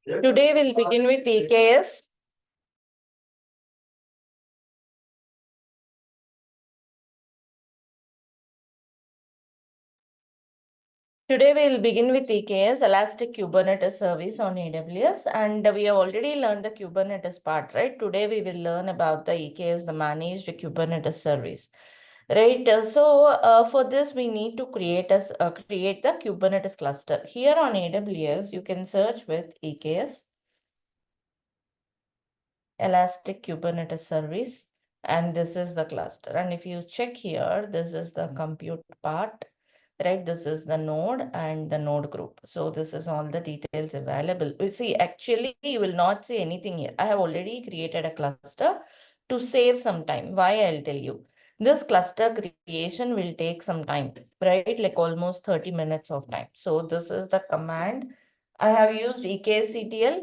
Today we'll begin with EKS. Today we'll begin with EKS, Elastic Kubernetes Service on AWS, and we have already learned the Kubernetes part, right? Today we will learn about the EKS, the Managed Kubernetes Service, right? For this we need to create the Kubernetes cluster. Here on AWS, you can search with EKS, Elastic Kubernetes Service, and this is the cluster. And if you check here, this is the compute part, right? This is the node and the node group. So this is all the details available. You see, actually, you will not see anything here. I have already created a cluster to save some time. Why? I'll tell you. This cluster creation will take some time, right? Like almost 30 minutes of time. So this is the command. I have used EKSCTL.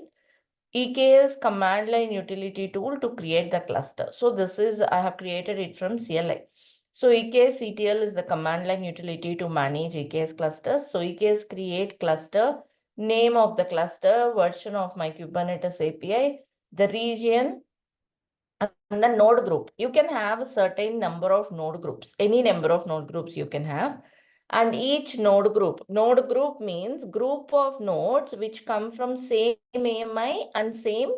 EKS command line utility tool to create the cluster. So this is, I have created it from CLI. So EKS CTL is the command line utility to manage EKS clusters. So EKS create cluster, name of the cluster, version of my Kubernetes API, the region, and the node group. You can have a certain number of node groups, any number of node groups you can have. And each node group means group of nodes which come from same AMI and same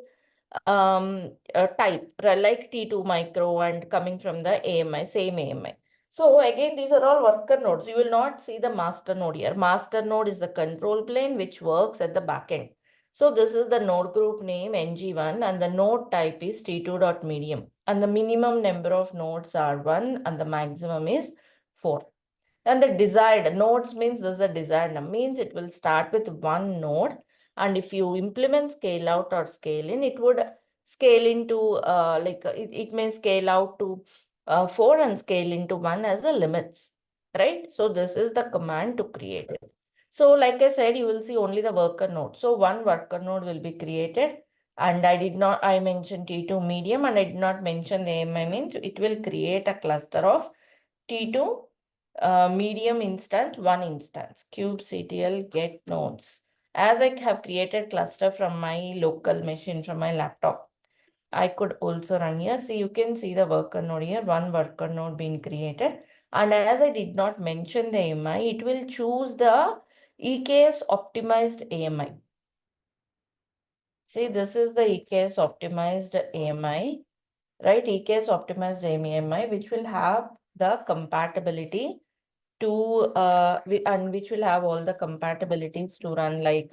type, like T2 micro and coming from the AMI, same AMI. So again, these are all worker nodes. You will not see the master node here. Master node is the control plane which works at the backend. So this is the node group name NG1 and the node type is T2.medium. And the minimum number of nodes are 1 and the maximum is 4. And the desired nodes means this is a desired number, means it will start with one node. And if you implement scale out or scale in, it would scale into it may scale out to 4 and scale into 1 as a limits, right? So this is the command to create it. So like I said, you will see only the worker node. So one worker node will be created. And I mentioned T2 medium and I did not mention the AMI means it will create a cluster of T2 medium instance, one instance, kubectl get nodes. As I have created cluster from my local machine, from my laptop, I could also run here. So you can see the worker node here, one worker node being created. And as I did not mention the AMI, it will choose the EKS optimized AMI. See, this is the EKS optimized AMI, right? EKS optimized AMI, which will have the compatibility to and which will have all the compatibilities to run like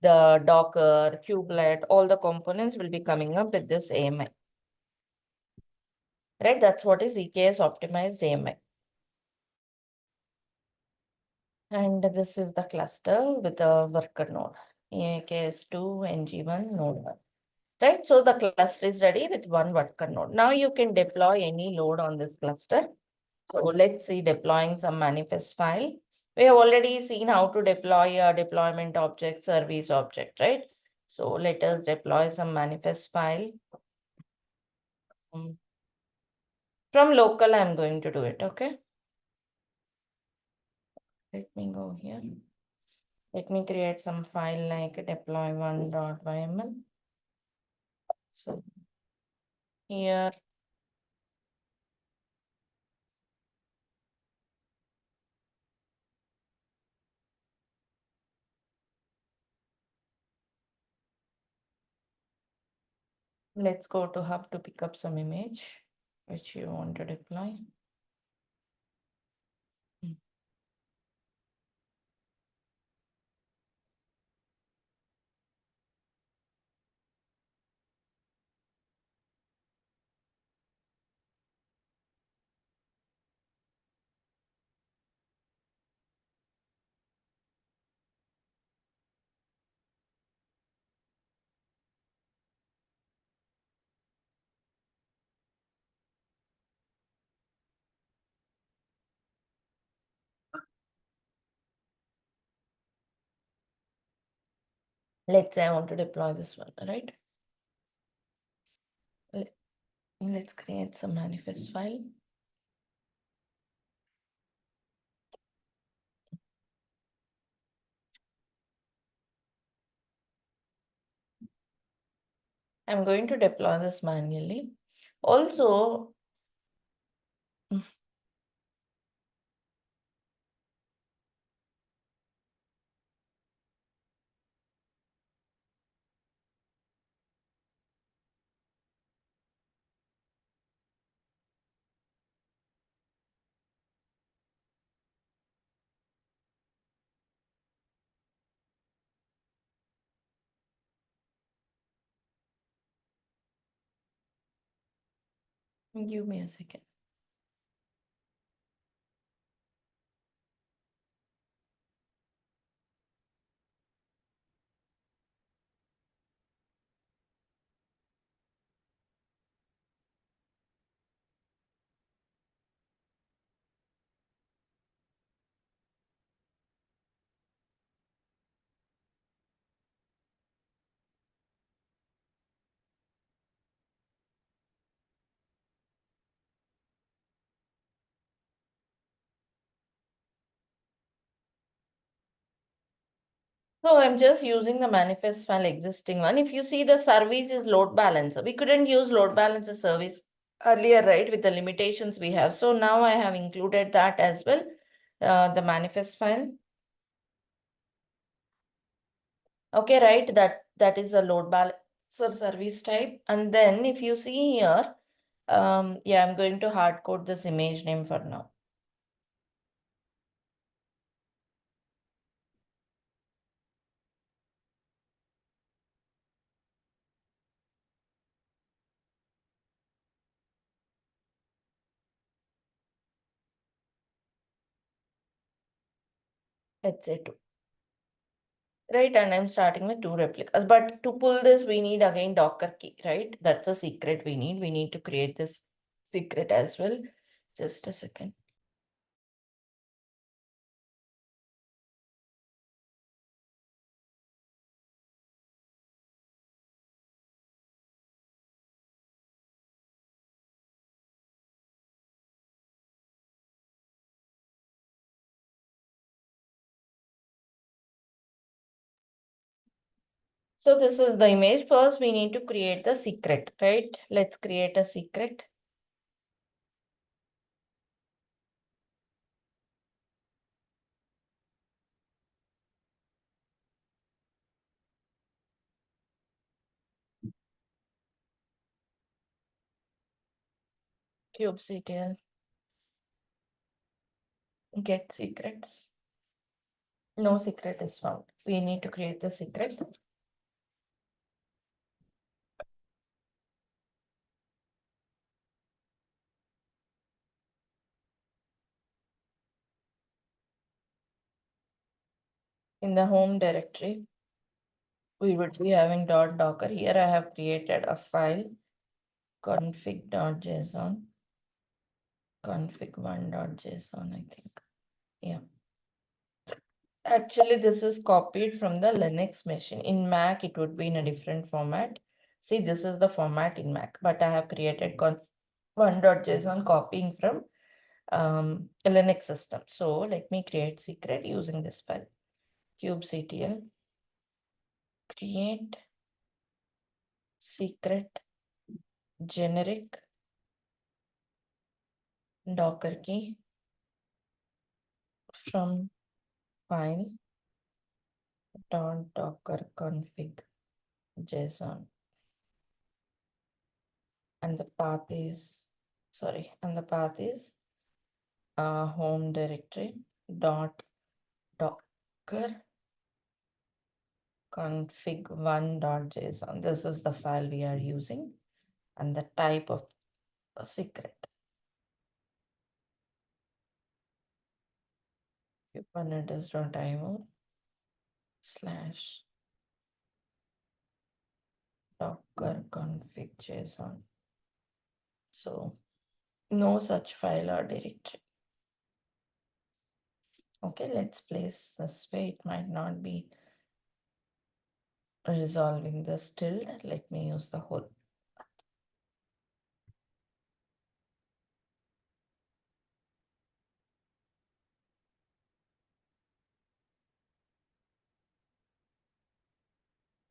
the Docker, Kubelet, all the components will be coming up with this AMI. Right, that's what is EKS optimized AMI. And this is the cluster with the worker node, EKS2, NG1, node 1. Right, so the cluster is ready with one worker node. Now you can deploy any load on this cluster. So let's see deploying some manifest file. We have already seen how to deploy a deployment object, service object, right? So let us deploy some manifest file. From local, I'm going to do it, okay? Let me go here. Let me create some file like deploy1.yml. So here, let's go to hub to pick up some image which you want to deploy. Let's say I want to deploy this one, right? Let's create some manifest file. I'm going to deploy this manually. Also, give me a second. So I'm just using the manifest file existing one. If you see the service is load balancer, we couldn't use load balancer service earlier, right? With the limitations we have. So now I have included that as well, the manifest file. Okay, right? That is a load balancer service type. And then if you see here, yeah, I'm going to hard code this image name for now. Let's say two. Right, and I'm starting with 2 replicas. But to pull this, we need again Docker key, right? That's a secret we need. We need to create this secret as well. Just a second. So this is the image. First, we need to create the secret, right? Let's create a secret. kubectl get secrets. No secret is found. We need to create the secret. In the home directory, we would be having .docker. Here I have created a file config.json, config1.json, I think. Yeah. Actually, this is copied from the Linux machine. In Mac, it would be in a different format. See, this is the format in Mac, but I have created conf1.json copying from a Linux system. So let me create secret using this file. kubectl create secret generic docker key from file .docker config json, and the path is home directory dot docker config1.json. This is the file we are using, and the type of a secret. kubernetes.io slash docker config json. So no such file or directory. Okay, let's place this way. It might not be resolving this tilde. Let me use the whole.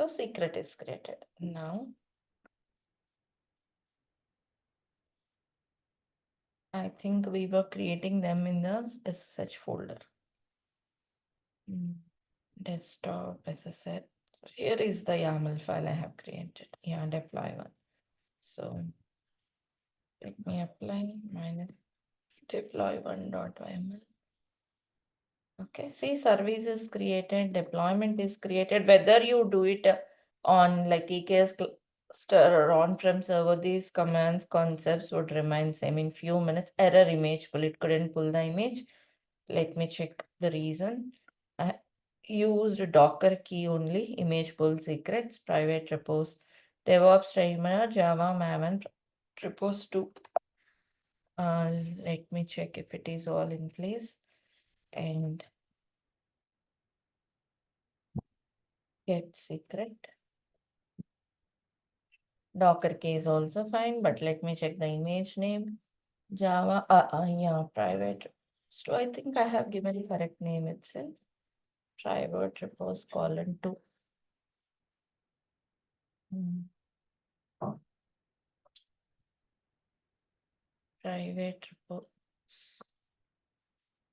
So secret is created. Now I think we were creating them in the SSH folder. Desktop SSH. Here is the YAML file I have created. Yeah, deploy one. So let me apply minus deploy one.yml. Okay, see, service is created, deployment is created, whether you do it on like EKS cluster or on-prem server, these commands, concepts would remain same. In few minutes. Error image pull, it couldn't pull the image. Let me check the reason. I used Docker key only, image pull secrets, private repos, DevOps timer, Java, Maven, repos 2. Let me check if it is all in place and get secret. Docker key is also fine, but let me check the image name. Java, yeah, private. So I think I have given the correct name itself. Private repos colon 2. Private repos.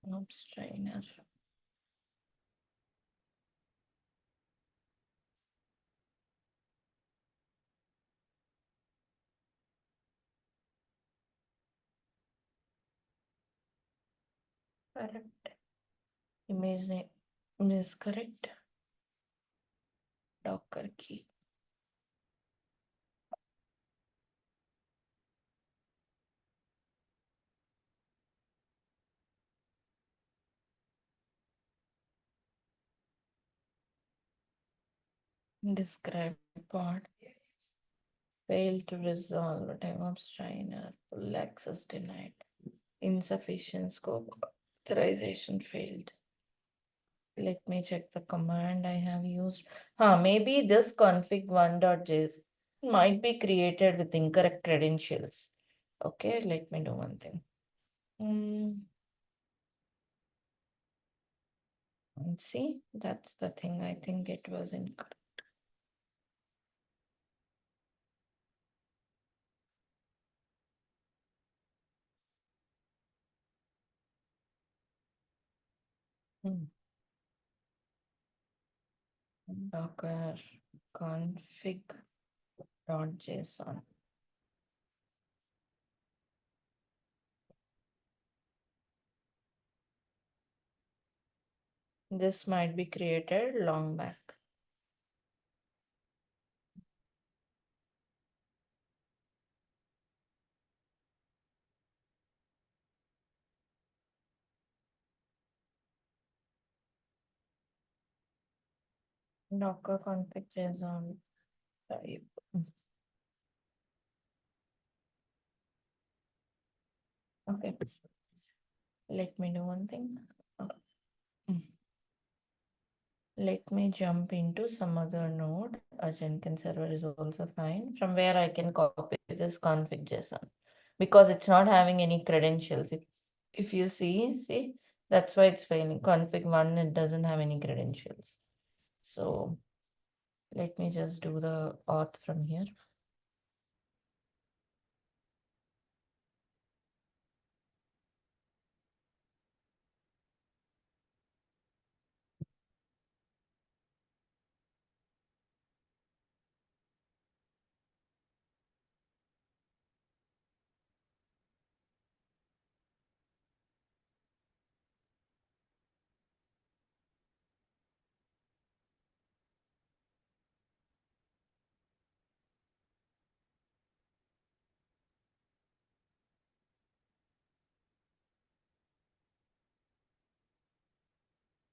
Oops, trainer. Correct. Image name is correct. Docker key. Describe part. Failed to resolve. DevOps trainer. Full access denied. Insufficient scope. Authorization failed. Let me check the command I have used. Maybe this config1.js might be created with incorrect credentials. Okay, let me do one thing. And see, that's the thing. I think it was incorrect. Docker config.json. This might be created long back. Docker config.json type. Okay. Let me do one thing. Let me jump into some other node. A Jenkins server is also fine. From where I can copy this config JSON because it's not having any credentials. If you see, that's why it's failing. Config 1, it doesn't have any credentials. So let me just do the auth from here.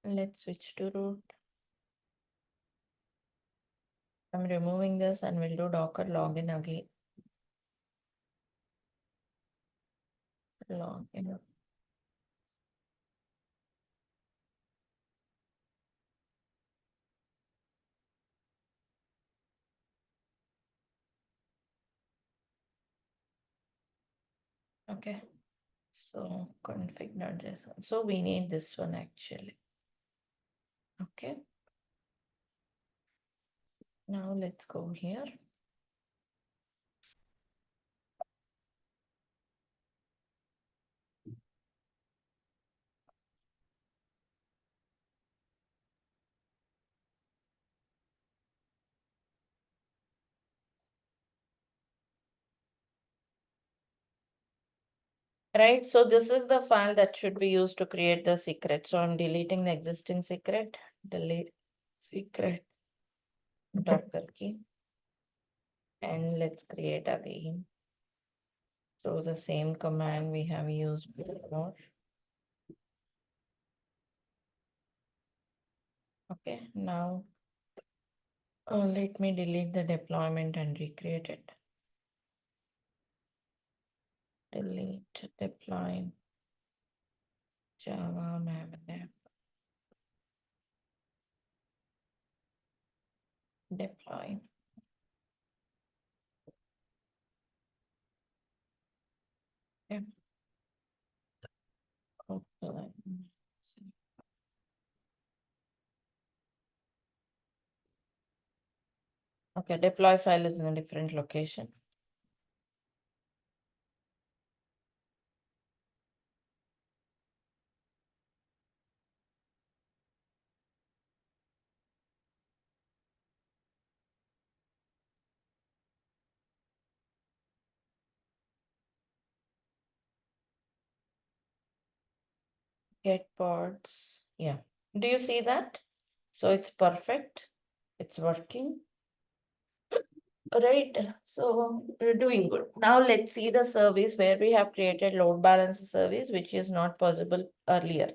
Let's switch to root. I'm removing this and we'll do Docker login again. Login. Okay. So config.json. So we need this one actually. Okay. Now let's go here. right? So this is the file that should be used to create the secret. So I'm deleting the existing secret, delete secret Docker key, and let's create again. So the same command we have used before. Okay, now let me delete the deployment and recreate it. Delete, deploy, Java, Maven, deploy. Okay. Okay. Okay, deploy file is in a different location. Get pods. Yeah. Do you see that? So it's perfect. It's working. Right. So we're doing good. Now let's see the service where we have created load balancer service, which is not possible earlier.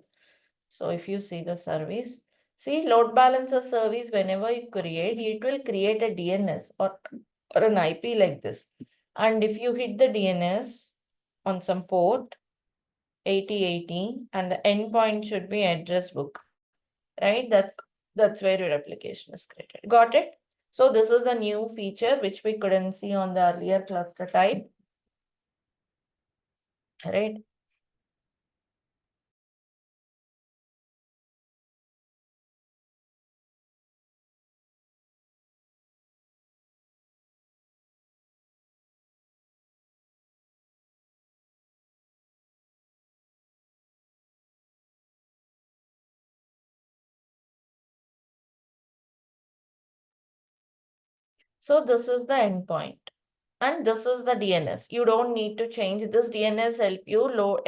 So if you see the service, see load balancer service, whenever you create, it will create a DNS or an IP like this. And if you hit the DNS on some port 8080 and the endpoint should be address book, right? That's where your application is created. Got it? So this is a new feature which we couldn't see on the earlier cluster type, right? So this is the endpoint. And this is the DNS. You don't need to change this. DNS help you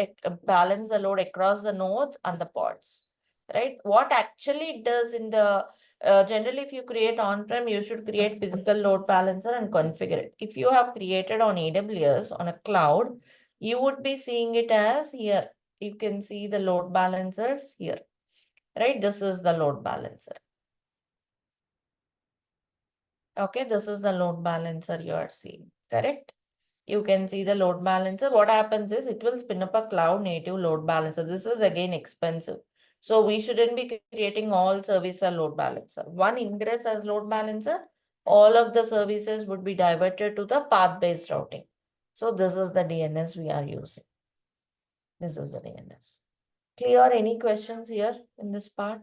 balance the load across the nodes and the pods, right? What actually it does in the generally, if you create on-prem, you should create physical load balancer and configure it. If you have created on AWS on a cloud, you would be seeing it as here. You can see the load balancers here, right? This is the load balancer. Okay, this is the load balancer you are seeing, correct? You can see the load balancer. What happens is it will spin up a cloud native load balancer. This is again expensive. So we shouldn't be creating all service as load balancer. One ingress as load balancer, all of the services would be diverted to the path-based routing. So this is the DNS we are using. This is the DNS. Clear? Any questions here in this part?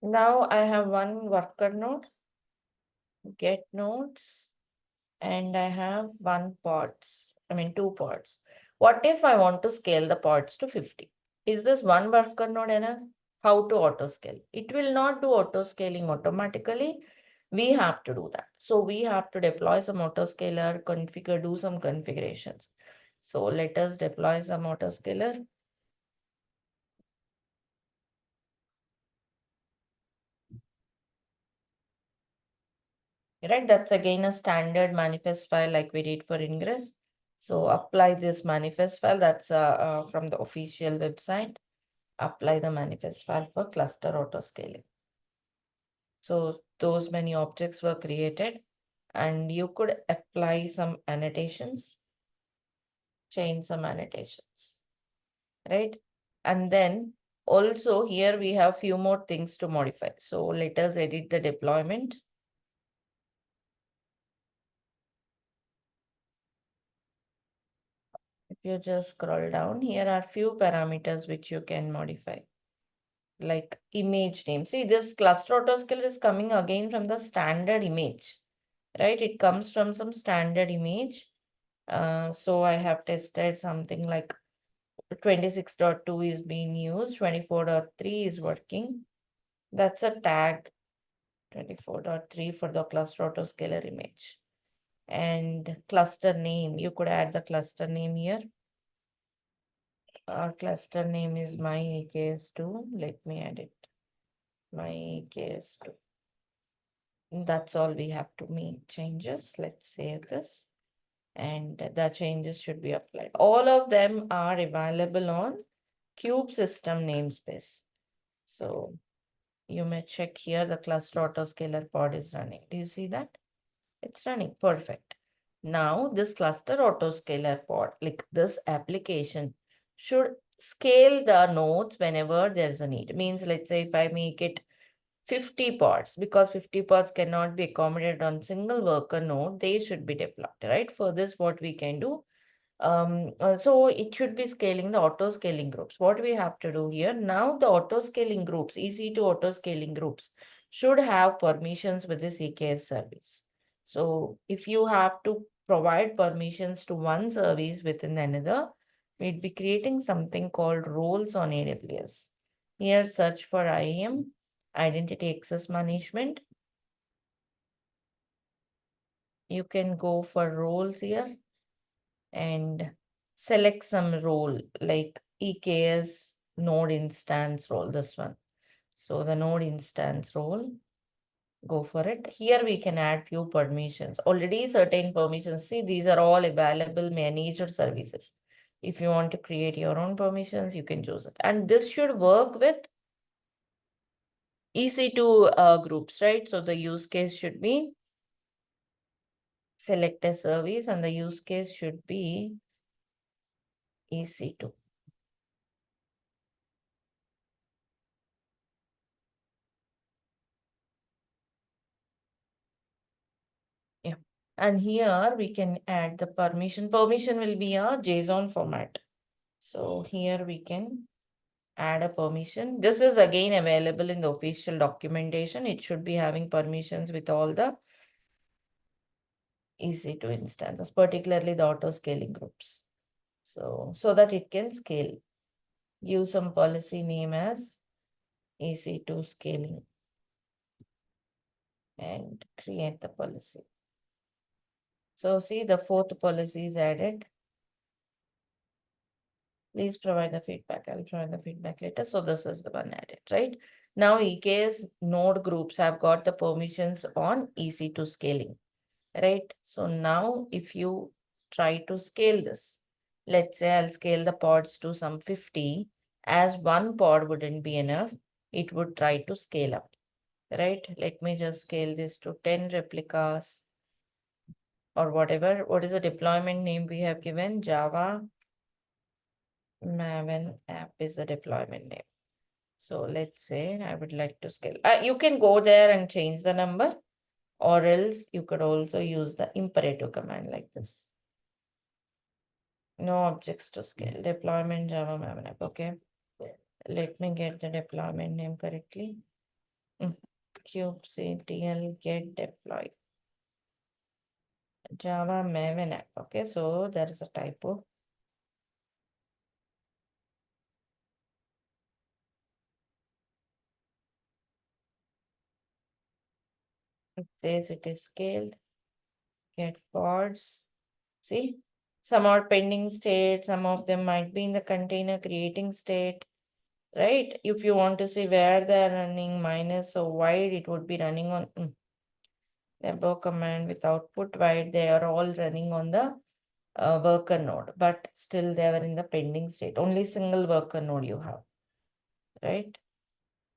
Now I have one worker node, get nodes, and I have two pods. What if I want to scale the pods to 50? Is this one worker node enough? How to auto scale? It will not do auto scaling automatically. We have to do that. So we have to deploy some auto scaler, do some configurations. So let us deploy some auto scaler. Right, that's again a standard manifest file like we did for Ingress. So apply this manifest file that's from the official website. Apply the manifest file for cluster autoscaling. So those many objects were created and you could apply some annotations, change some annotations, right? And then also here we have few more things to modify. So let us edit the deployment. If you just scroll down, here are few parameters which you can modify, like image name. See, this cluster autoscaler is coming again from the standard image, right? It comes from some standard image. So I have tested something like 26.2 is being used, 24.3 is working. That's a tag 24.3 for the cluster autoscaler image. And cluster name, you could add the cluster name here. Our cluster name is my EKS2. Let me add it. My EKS2. That's all we have to make changes. Let's save this. And the changes should be applied. All of them are available on Cube system namespace. So you may check here the cluster autoscaler pod is running. Do you see that? It's running. Perfect. Now this cluster autoscaler pod, like this application, should scale the nodes whenever there's a need. It means, let's say if I make it 50 pods, because 50 pods cannot be accommodated on single worker node, they should be deployed, right? For this, what we can do, so it should be scaling the auto scaling groups. What we have to do here now, the auto scaling groups, EC2 auto scaling groups should have permissions with this EKS service. So if you have to provide permissions to one service within another, we'd be creating something called roles on AWS. Here, search for IAM, Identity Access Management. You can go for roles here and select some role like EKS node instance role, this one. So the node instance role, go for it. Here we can add few permissions. Already certain permissions. See, these are all available managed services. If you want to create your own permissions, you can choose it. And this should work with EC2 groups, right? So the use case should be select a service and the use case should be EC2. Yeah. And here we can add the permission. Permission will be a JSON format. So here we can add a permission. This is again available in the official documentation. It should be having permissions with all the EC2 instances, particularly the auto scaling groups. So that it can scale. Use some policy name as EC2 scaling and create the policy. So see, the fourth policy is added. Please provide the feedback. I'll provide the feedback later. So this is the one added, right? Now EKS node groups have got the permissions on EC2 scaling, right? So now if you try to scale this, let's say I'll scale the pods to some 50, as one pod wouldn't be enough, it would try to scale up, right? Let me just scale this to 10 replicas or whatever. What is the deployment name we have given? Java Maven app is the deployment name. So let's say I would like to scale. You can go there and change the number, or else you could also use the imperative command like this. No objects to scale. Deployment Java Maven app. Okay. Let me get the deployment name correctly. kubectl get deploy. Java Maven app. Okay. So there is a typo. This it is scaled. Get pods. See, some are pending state, some of them might be in the container creating state, right? If you want to see where they're running minus so wide, it would be running on the above command with output wide. They are all running on the worker node, but still they are in the pending state. Only single worker node you have, right?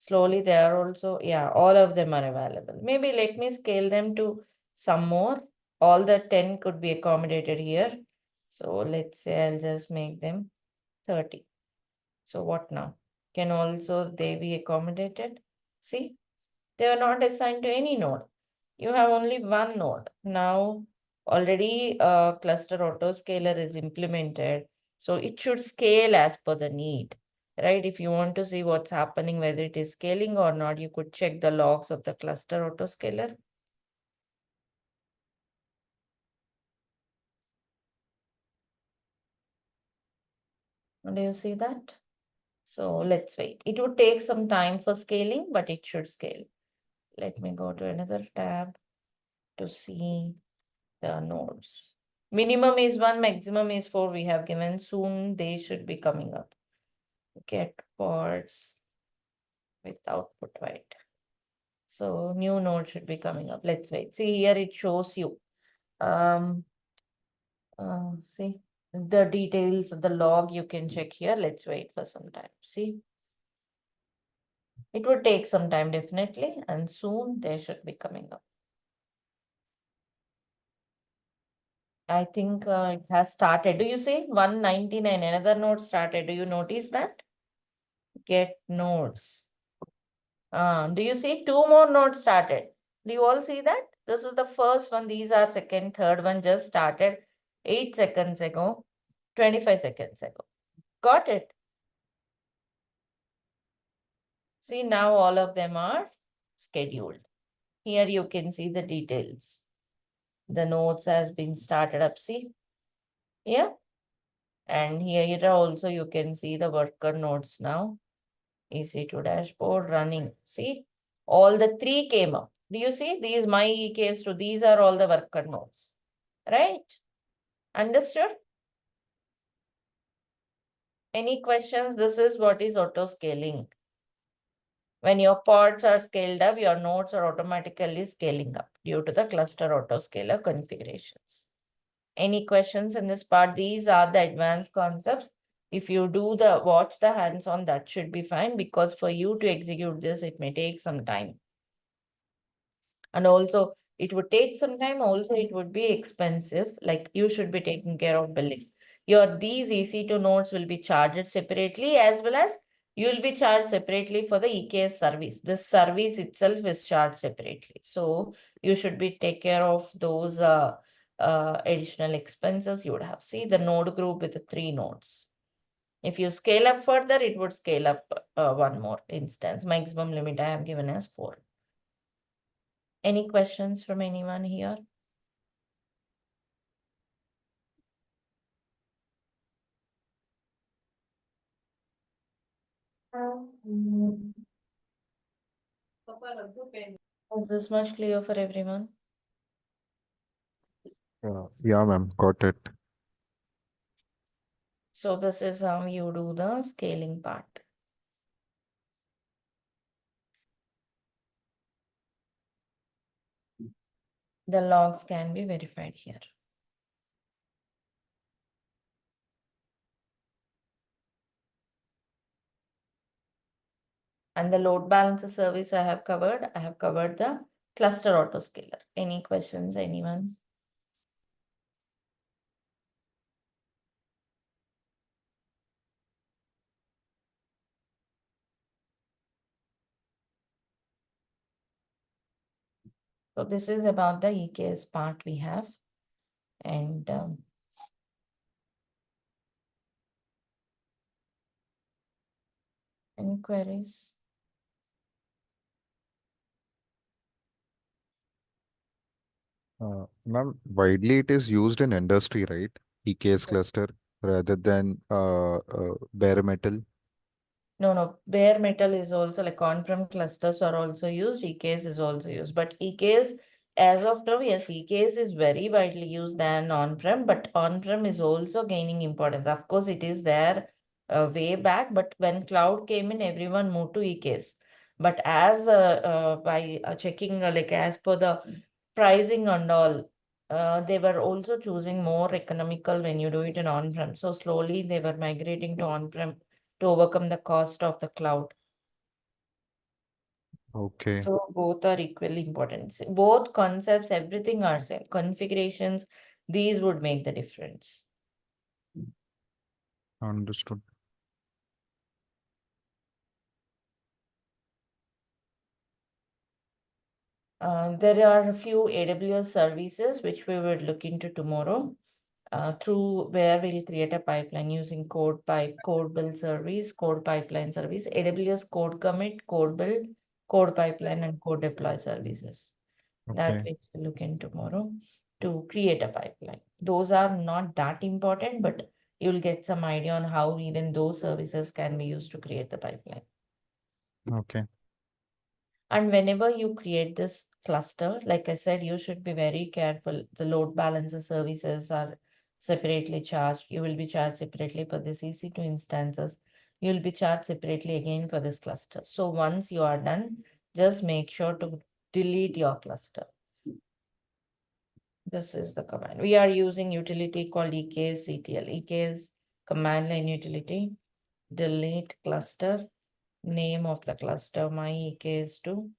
Slowly they are also, yeah, all of them are available. Maybe let me scale them to some more. All the 10 could be accommodated here. So let's say I'll just make them 30. So what now? Can also they be accommodated? See, they are not assigned to any node. You have only one node. Now already a cluster autoscaler is implemented. So it should scale as per the need, right? If you want to see what's happening, whether it is scaling or not, you could check the logs of the cluster autoscaler. Do you see that? So let's wait. It would take some time for scaling, but it should scale. Let me go to another tab to see the nodes. Minimum is 1, maximum is 4. We have given. Soon they should be coming up. Get pods with output white. So new node should be coming up. Let's wait. See here it shows you. See the details, the log you can check here. Let's wait for some time. See, it would take some time definitely, and soon they should be coming up. I think it has started. Do you see 199? Another node started. Do you notice that? Get nodes. Do you see 2 more nodes started? Do you all see that? This is the first one. These are second, third one just started 8 seconds ago, 25 seconds ago. Got it? See, now all of them are scheduled. Here you can see the details. The nodes has been started up, see? Yeah. And here also you can see the worker nodes now. EC2 dashboard running. See, all the 3 came up. Do you see? These my EKS2, these are all the worker nodes. Right? Understood? Any questions? This is what is auto scaling. When your pods are scaled up, your nodes are automatically scaling up due to the cluster autoscaler configurations. Any questions in this part? These are the advanced concepts. If you do the watch the hands-on, that should be fine, because for you to execute this, it may take some time. And also it would take some time. Also, it would be expensive. Like you should be taking care of billing. These EC2 nodes will be charged separately, as well as you will be charged separately for the EKS service. This service itself is charged separately. So you should be take care of those additional expenses you would have. See the node group with the 3 nodes. If you scale up further, it would scale up one more instance. Maximum limit I have given as 4. Any questions from anyone here? Is this much clear for everyone? Yeah, ma'am, got it. So this is how you do the scaling part. The logs can be verified here. And the load balancer service I have covered. I have covered the cluster autoscaler. Any questions, anyone? So this is about the EKS part we have. And any queries? Ma'am, widely it is used in industry, right? EKS cluster rather than bare metal. No, bare metal is also like on-prem clusters are also used. EKS is also used. But EKS, as of now, yes, EKS is very widely used than on-prem, but on-prem is also gaining importance. Of course, it is there way back, but when cloud came in, everyone moved to EKS. But as by checking, like as per the pricing and all, they were also choosing more economical when you do it in on-prem. So slowly they were migrating to on-prem to overcome the cost of the cloud. Okay, So both are equally important. Both concepts, everything are same. Configurations, these would make the difference. understood. There are a few AWS services which we will look into tomorrow. Through where we'll create a pipeline using code build service, code pipeline service, AWS code commit, code build, code pipeline, and code deploy services. That Okay, we will look in tomorrow to create a pipeline. Those are not that important, but You'll get some idea on how even those services can be used to create the pipeline. Okay. And whenever you create this cluster, like I said, you should be very careful. The load balancer services are separately charged. You will be charged separately for this EC2 instances. You will be charged separately again for this cluster. So once you are done, just make sure to delete your cluster. This is the command. We are using utility called EKS CTL. EKS command line utility, delete cluster, name of the cluster, my EKS2,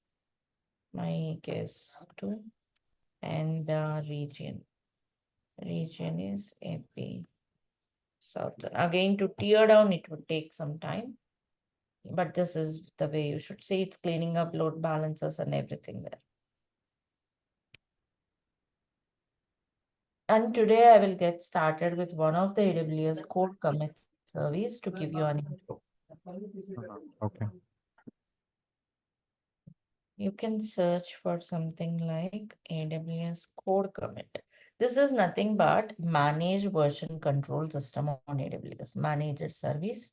and the region. Region is AP Southern. Again, to tear down, it would take some time. But this is the way you should see. It's cleaning up load balancers and everything there. And today I will get started with one of the AWS code commit service to give you an intro. Okay. You can search for something like AWS code commit. This is nothing but managed version control system on AWS, managed service.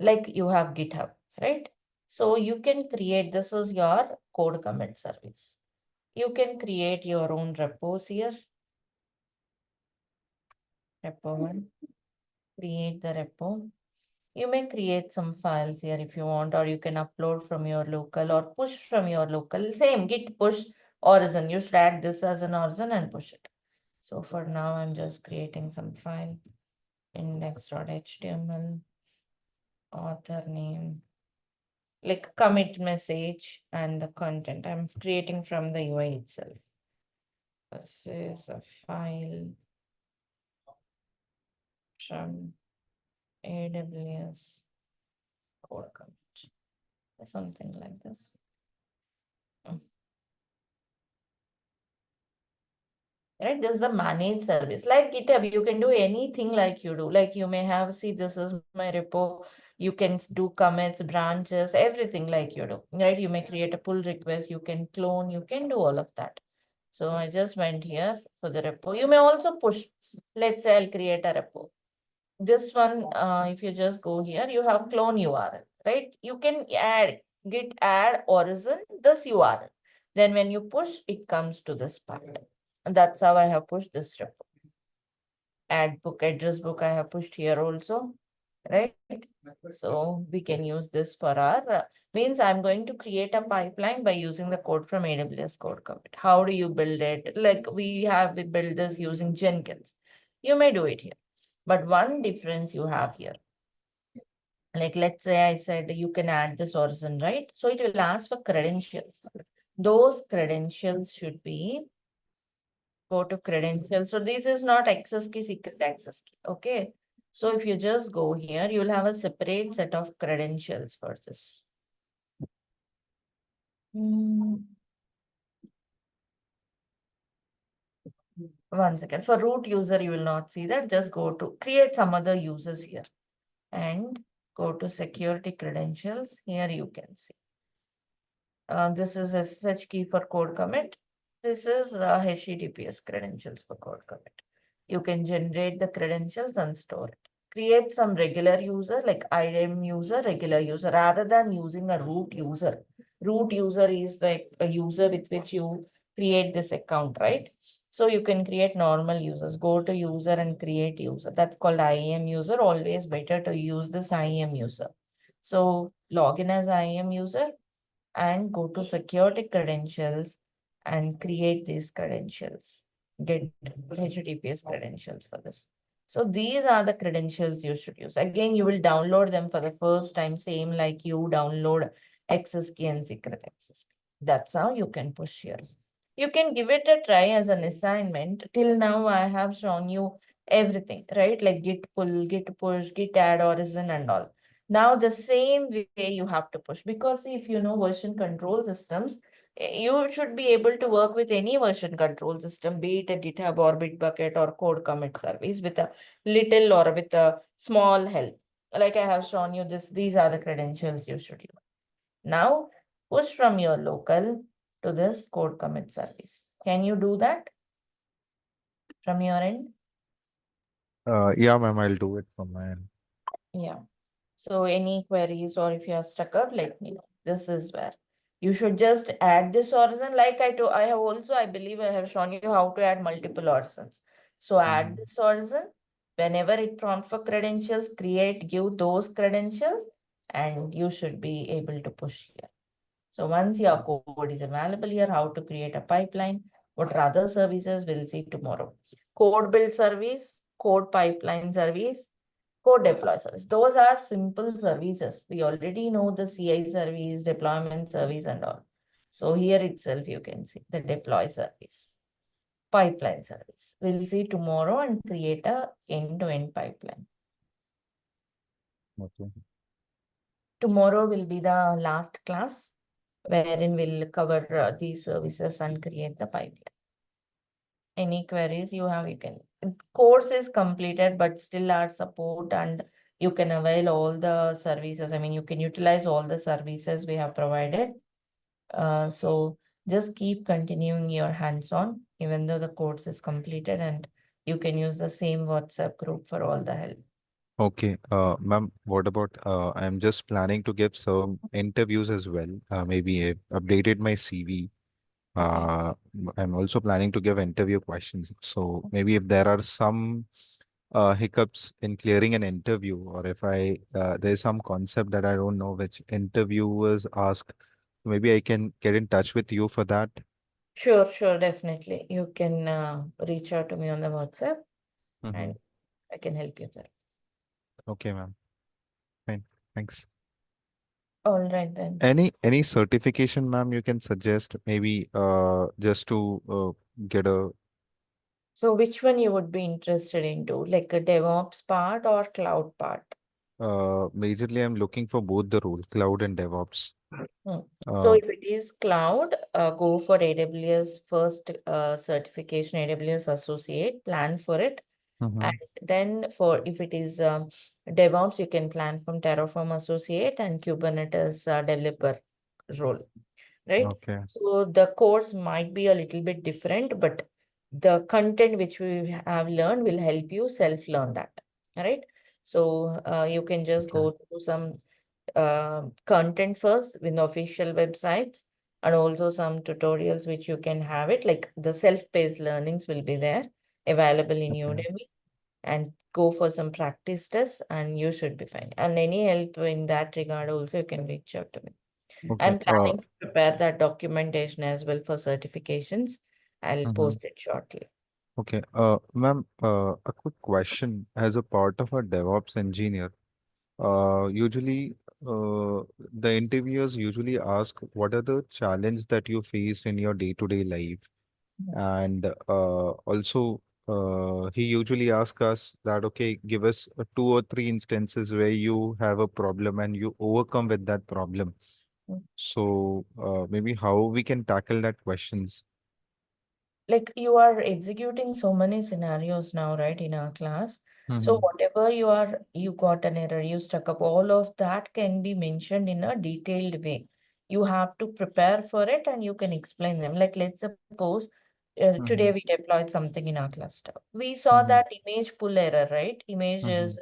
Like you have GitHub, right? So you can create, this is your code commit service. You can create your own repos here. Repo 1, create the repo. You may create some files here if you want, or you can upload from your local or push from your local. Same git push origin. You should add this as an origin and push it. So for now, I'm just creating some file, index.html, author name, like commit message and the content. I'm creating from the UI itself. This is a file from AWS code commit, something like this. Right, this is the managed service. Like GitHub, you can do anything like you do. Like you may have, see, this is my repo. You can do commits, branches, everything like you do. Right, you may create a pull request. You can clone. You can do all of that. So I just went here for the repo. You may also push. Let's say I'll create a repo. This one, if you just go here, you have clone URL, right? You can add git add origin this URL. Then when you push, it comes to this part. And that's how I have pushed this repo. Add book, address book, I have pushed here also, right? So we can use this for our, means I'm going to create a pipeline by using the code from AWS code commit. How do you build it? Like we build this using Jenkins. You may do it here. But one difference you have here, like let's say I said you can add this origin, right? So it will ask for credentials. Those credentials should be, go to credentials. So this is not access key, secret access key. Okay. So if you just go here, you'll have a separate set of credentials for this. One second. For root user, you will not see that. Just go to create some other users here and go to security credentials. Here you can see. This is SSH key for code commit. This is HTTPS credentials for code commit. You can generate the credentials and store it. Create some regular user like IAM user, regular user, rather than using a root user. Root user is like a user with which you create this account, right? So you can create normal users. Go to user and create user. That's called IAM user. Always better to use this IAM user. So log in as IAM user and go to security credentials and create these credentials. Get HTTPS credentials for this. So these are the credentials you should use. Again, you will download them for the first time, same like you download access key and secret access key. That's how you can push here. You can give it a try as an assignment. Till now, I have shown you everything, right? Like git pull, git push, git add origin and all. Now the same way you have to push, because if you know version control systems, you should be able to work with any version control system, be it a GitHub or Bitbucket or code commit service with a little or with a small help. Like I have shown you this, these are the credentials you should use. Now push from your local to this code commit service. Can you do that from your end? Yeah, ma'am, I'll do it from my end. Yeah. So any queries or if you are stuck up, let me know. This is where you should just add this horizon. Like I have also, I believe I have shown you how to add multiple horizons. So add Mhm. this horizon. Whenever it prompts for credentials, give those credentials, and you should be able to push here. So once your code is available here, how to create a pipeline, what are other services, we'll see tomorrow. Code build service, code pipeline service, code deploy service. Those are simple services. We already know the CI service, deployment service and all. So here itself you can see the deploy service, pipeline service. We'll see tomorrow and create a end-to-end pipeline. Okay. Tomorrow will be the last class wherein we'll cover these services and create the pipeline. Any queries you have, you can. Course is completed, but still our support and you can avail all the services. I mean, you can utilize all the services we have provided. So just keep continuing your hands-on, even though the course is completed, and you can use the same WhatsApp group for all the help. Okay, ma'am, what about I'm just planning to give some interviews as well. Maybe I've updated my CV. Okay. I'm also planning to give interview questions. So maybe if there are some hiccups in clearing an interview, or if there's some concept that I don't know which interviewers ask, maybe I can get in touch with you for that. Sure, sure, definitely. You can reach out to me on the WhatsApp Mm-hmm. and I can help you there. Okay, ma'am. Fine. Thanks. All right then. Any certification, ma'am, you can suggest maybe just to get a So which one you would be interested into, like a DevOps part or cloud part? majorly I'm looking for both the roles, cloud and DevOps. Hmm. So Uh, if it is cloud, go for AWS first certification, AWS associate, plan for it. And mhm. then for if it is DevOps, you can plan from Terraform associate and Kubernetes developer role, right? Okay. So the course might be a little bit different, but the content which we have learned will help you self-learn that, right? So you can just Okay. go through some content first with the official websites and also some tutorials which you can have it, like the self-paced learnings will be there available in Okay. Udemy, and go for some practice tests and you should be fine. And any help in that regard also you can reach out to me. Okay. I'm planning to prepare that documentation as well for certifications. I'll Mhm. post it shortly. Okay. Ma'am, a quick question. As a part of a DevOps engineer, usually the interviewers usually ask what are the challenges that you faced in your day-to-day life, and also he usually asks us that okay, give us two or three instances where you have a problem and you overcome with that problem. Mhm. So maybe how we can tackle that questions. Like you are executing so many scenarios now, right, in our class. So Mm-hmm. whatever you got an error, you stuck up, all of that can be mentioned in a detailed way. You have to prepare for it and you can explain them. Like let's suppose Mm-hmm. today we deployed something in our cluster. We saw Mm-hmm. that image pull error, right? Image Mm-hmm. is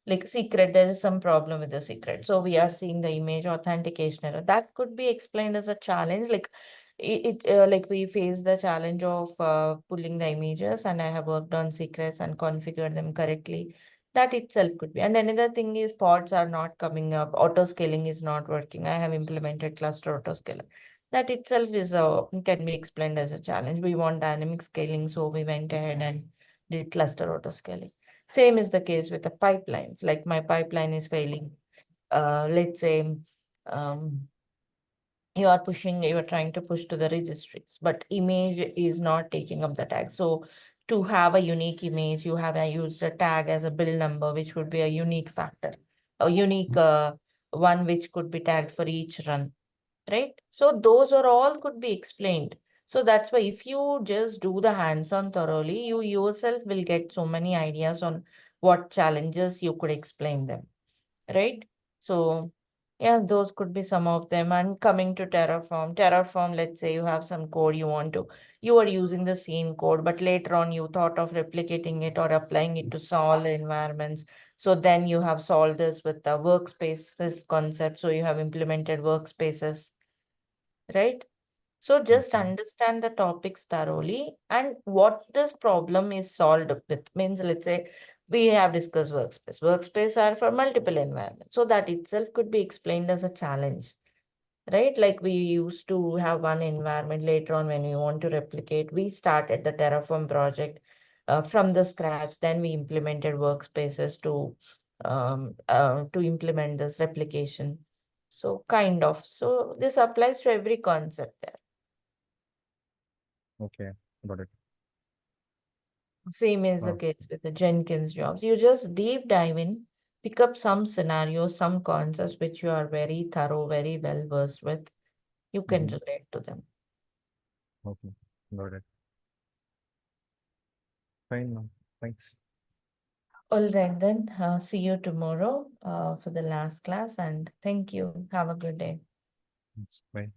like secret, there is some problem with the secret. So we are seeing the image authentication error. That could be explained as a challenge. Like like we face the challenge of pulling the images and I have worked on secrets and configured them correctly. That itself could be. And another thing is pods are not coming up. Auto scaling is not working. I have implemented cluster auto scaling. That itself is can be explained as a challenge. We want dynamic scaling, so we went ahead and did cluster auto scaling. Same is the case with the pipelines. Like my pipeline is failing. Let's say um, you are trying to push to the registries, but image is not taking up the tag. So to have a unique image, you have used a tag as a build number, which would be a unique factor, a unique one which could be tagged for each run, right? So those are all could be explained. So that's why if you just do the hands-on thoroughly, you yourself will get so many ideas on what challenges you could explain them, right? So Yeah, those could be some of them. And coming to Terraform, let's say you have some code you are using the same code, but later on you thought of replicating it or applying it to solve environments. So then you have solved this with the workspaces concept. So you have implemented workspaces, right? So just Okay. understand the topics thoroughly and what this problem is solved with. Means, let's say we have discussed workspace. Workspace are for multiple environments. So that itself could be explained as a challenge, right? Like we used to have one environment, later on when we want to replicate, we started the Terraform project from the scratch. Then we implemented workspaces to implement this replication. So kind of. So this applies to every concept there. Okay. Got it. Same is the Uh, case with the Jenkins jobs. You just deep dive in, pick up some scenarios, some concepts which you are very thorough, very well versed with. You can mhm. relate to them. Okay. Got it. Fine, ma'am. Thanks. All right, then. See you tomorrow for the last class, and thank you. Have a good day. Thanks. Bye.